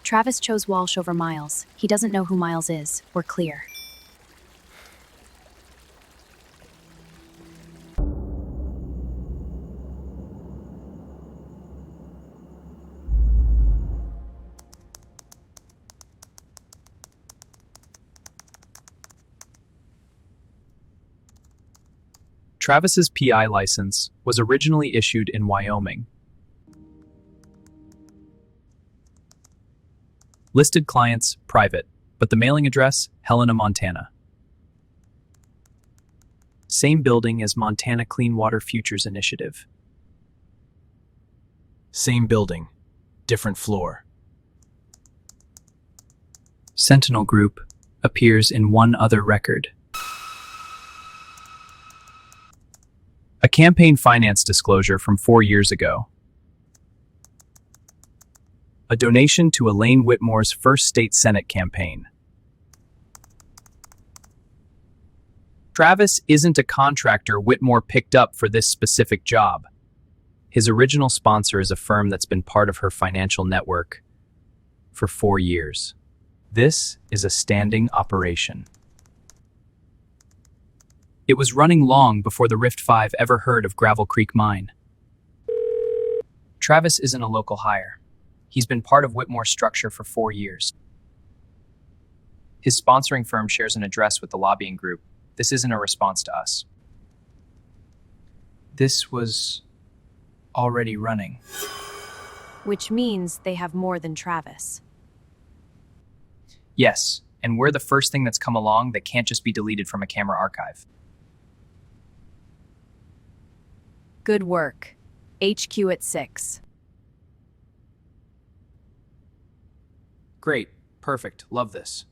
Travis chose Walsh over Miles. He doesn't know who Miles is. We're clear. Travis's PI license was originally issued in Wyoming. Listed clients, private, but the mailing address, Helena, Montana. Same building as Montana Clean Water Futures Initiative. Same building, different floor. Sentinel Group appears in one other record. A campaign finance disclosure from 4 years ago. A donation to Elaine Whitmore's first state Senate campaign. Travis isn't a contractor Whitmore picked up for this specific job. His original sponsor is a firm that's been part of her financial network for 4 years. This is a standing operation. It was running long before the Rift 5 ever heard of Gravel Creek Mine. Travis isn't a local hire. He's been part of Whitmore's structure for 4 years. His sponsoring firm shares an address with the lobbying group. This isn't a response to us. This was already running. Which means they have more than Travis. Yes, and we're the first thing that's come along that can't just be deleted from a camera archive. Good work. HQ at 6. Great. Perfect. Love this.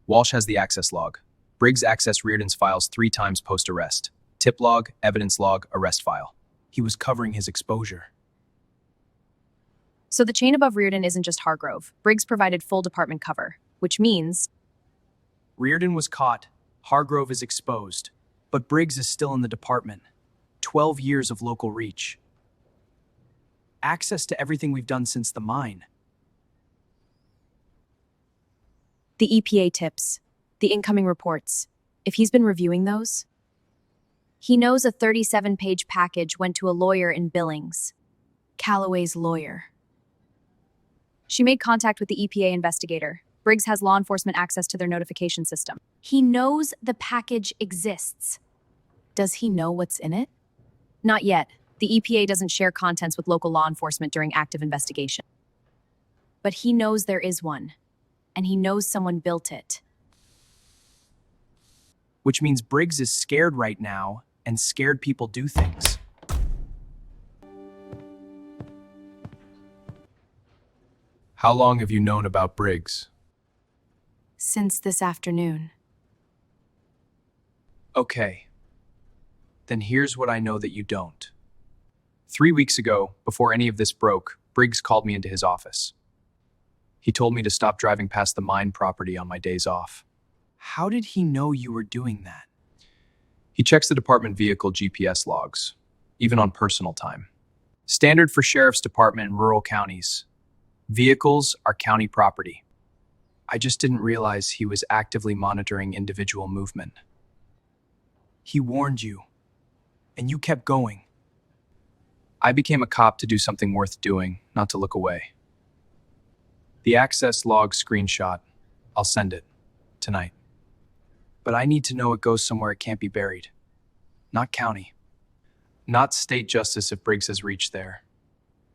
Walsh has the access log. Briggs accessed Reardon's files 3 times post-arrest. Tip log, evidence log, arrest file. He was covering his exposure. So the chain above Reardon isn't just Hargrove. Briggs provided full department cover, which means Reardon was caught. Hargrove is exposed. But Briggs is still in the department. 12 years of local reach. Access to everything we've done since the mine. the EPA tips, the incoming reports. If he's been reviewing those, he knows a 37-page package went to a lawyer in Billings, Callaway's lawyer. She made contact with the EPA investigator. Briggs has law enforcement access to their notification system. He knows the package exists. Does he know what's in it? Not yet. The EPA doesn't share contents with local law enforcement during active investigation. But he knows there is one, and he knows someone built it. Which means Briggs is scared right now, and scared people do things. How long have you known about Briggs? Since this afternoon. Okay. Then here's what I know that you don't. 3 weeks ago, before any of this broke, Briggs called me into his office. He told me to stop driving past the mine property on my days off. How did he know you were doing that? He checks the department vehicle GPS logs, even on personal time. Standard for sheriff's department in rural counties. Vehicles are county property. I just didn't realize he was actively monitoring individual movement. He warned you, and you kept going. I became a cop to do something worth doing, not to look away. The access log screenshot, I'll send it tonight. But I need to know it goes somewhere it can't be buried. Not county. Not state justice if Briggs has reached there.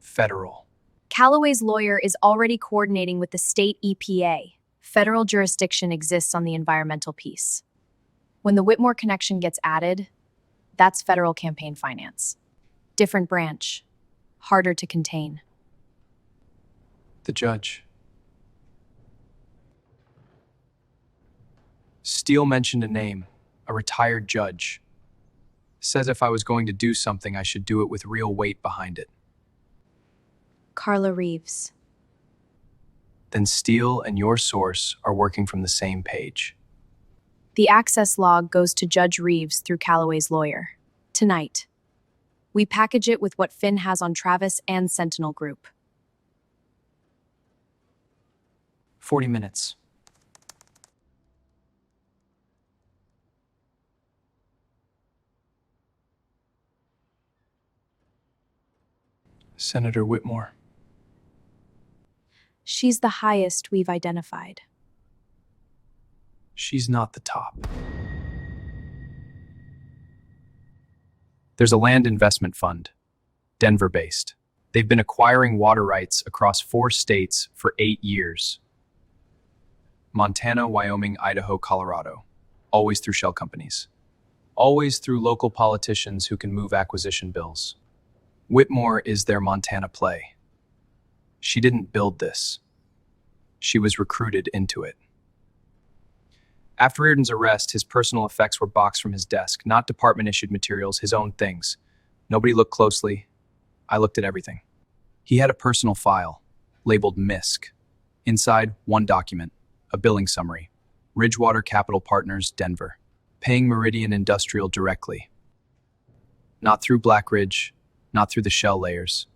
Federal. Callaway's lawyer is already coordinating with the state EPA. Federal jurisdiction exists on the environmental piece. When the Whitmore connection gets added, that's federal campaign finance. Different branch. Harder to contain. The judge. Steele mentioned a name, a retired judge. Says if I was going to do something, I should do it with real weight behind it. Carla Reeves. Then Steele and your source are working from the same page. The access log goes to Judge Reeves through Calloway's lawyer. Tonight. We package it with what Finn has on Travis and Sentinel Group. 40 minutes. Senator Whitmore. She's the highest we've identified. She's not the top. There's a land investment fund, Denver-based. They've been acquiring water rights across 4 states for 8 years. Montana, Wyoming, Idaho, Colorado. Always through shell companies. Always through local politicians who can move acquisition bills. Whitmore is their Montana play. She didn't build this. She was recruited into it. After Reardon's arrest, his personal effects were boxed from his desk, not department-issued materials, his own things. Nobody looked closely. I looked at everything. He had a personal file, labeled MISC. Inside, one document, a billing summary. Ridgewater Capital Partners, Denver. Paying Meridian Industrial directly. Not through Black Ridge, not through the shell layers.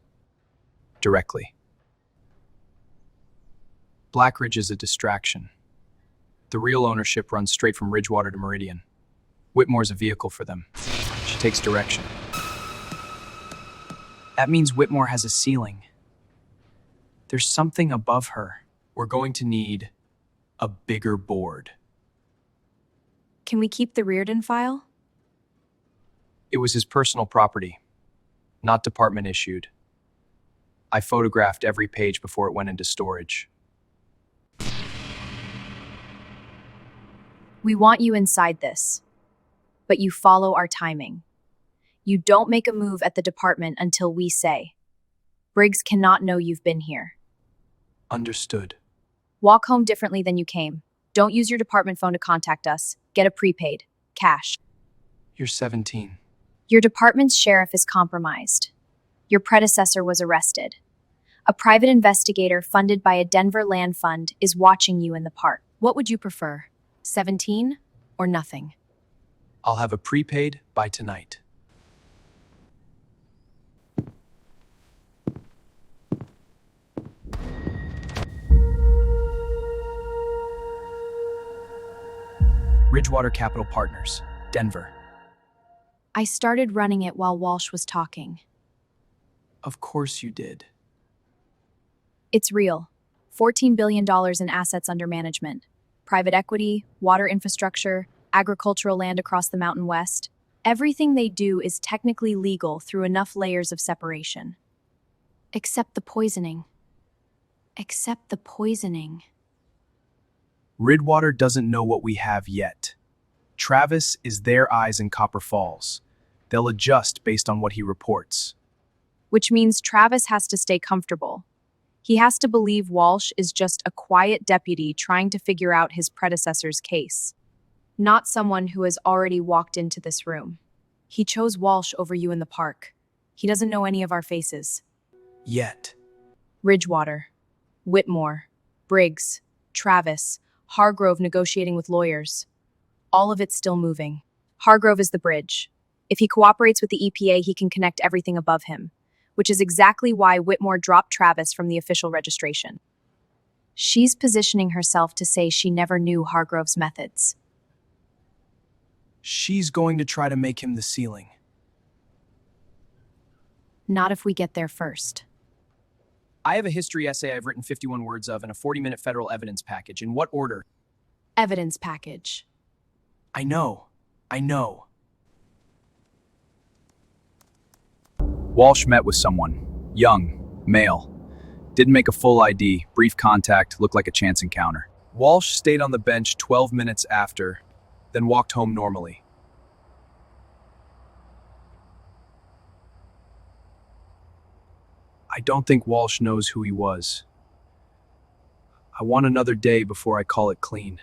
Directly. Black Ridge is a distraction. The real ownership runs straight from Ridgewater to Meridian. Whitmore's a vehicle for them. She takes direction. That means Whitmore has a ceiling. There's something above her. We're going to need a bigger board. Can we keep the Reardon file? It was his personal property, not department issued. I photographed every page before it went into storage. We want you inside this, but you follow our timing. You don't make a move at the department until we say. Briggs cannot know you've been here. Understood. Walk home differently than you came. Don't use your department phone to contact us. Get a prepaid. Cash. You're 17. Your department's sheriff is compromised. Your predecessor was arrested. A private investigator funded by a Denver land fund is watching you in the park. What would you prefer? 17 or nothing? I'll have a prepaid by tonight. Ridgewater Capital Partners, Denver. I started running it while Walsh was talking. Of course you did. It's real. $14 billion in assets under management. Private equity, water infrastructure, agricultural land across the Mountain West. Everything they do is technically legal through enough layers of separation. Except the poisoning. Except the poisoning. Ridgewater doesn't know what we have yet. Travis is their eyes in Copper Falls. They'll adjust based on what he reports. Which means Travis has to stay comfortable. He has to believe Walsh is just a quiet deputy trying to figure out his predecessor's case. Not someone who has already walked into this room. He chose Walsh over you in the park. He doesn't know any of our faces. Yet. Ridgewater, Whitmore, Briggs, Travis, Hargrove negotiating with lawyers. All of it's still moving. Hargrove is the bridge. If he cooperates with the EPA, he can connect everything above him, which is exactly why Whitmore dropped Travis from the official registration. She's positioning herself to say she never knew Hargrove's methods. She's going to try to make him the ceiling. Not if we get there first. I have a history essay I've written 51 words of and a 40-minute federal evidence package. In what order? Evidence package. I know. Walsh met with someone. Young. Male. Didn't make a full ID. Brief contact. Looked like a chance encounter. Walsh stayed on the bench 12 minutes after, then walked home normally. I don't think Walsh knows who he was. I want another day before I call it clean.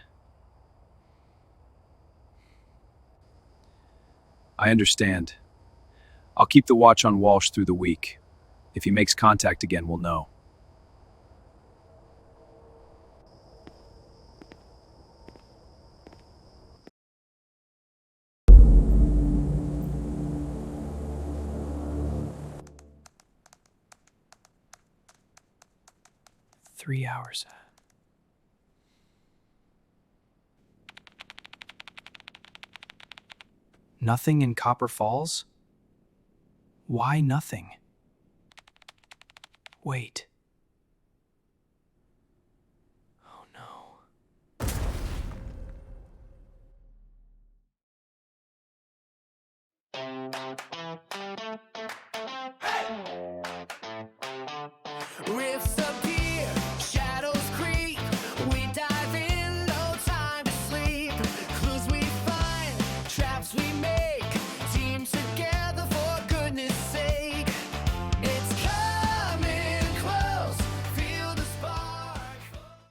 I understand. I'll keep the watch on Walsh through the week. If he makes contact again, we'll know. 3 hours. Nothing in Copper Falls? Why nothing? Wait.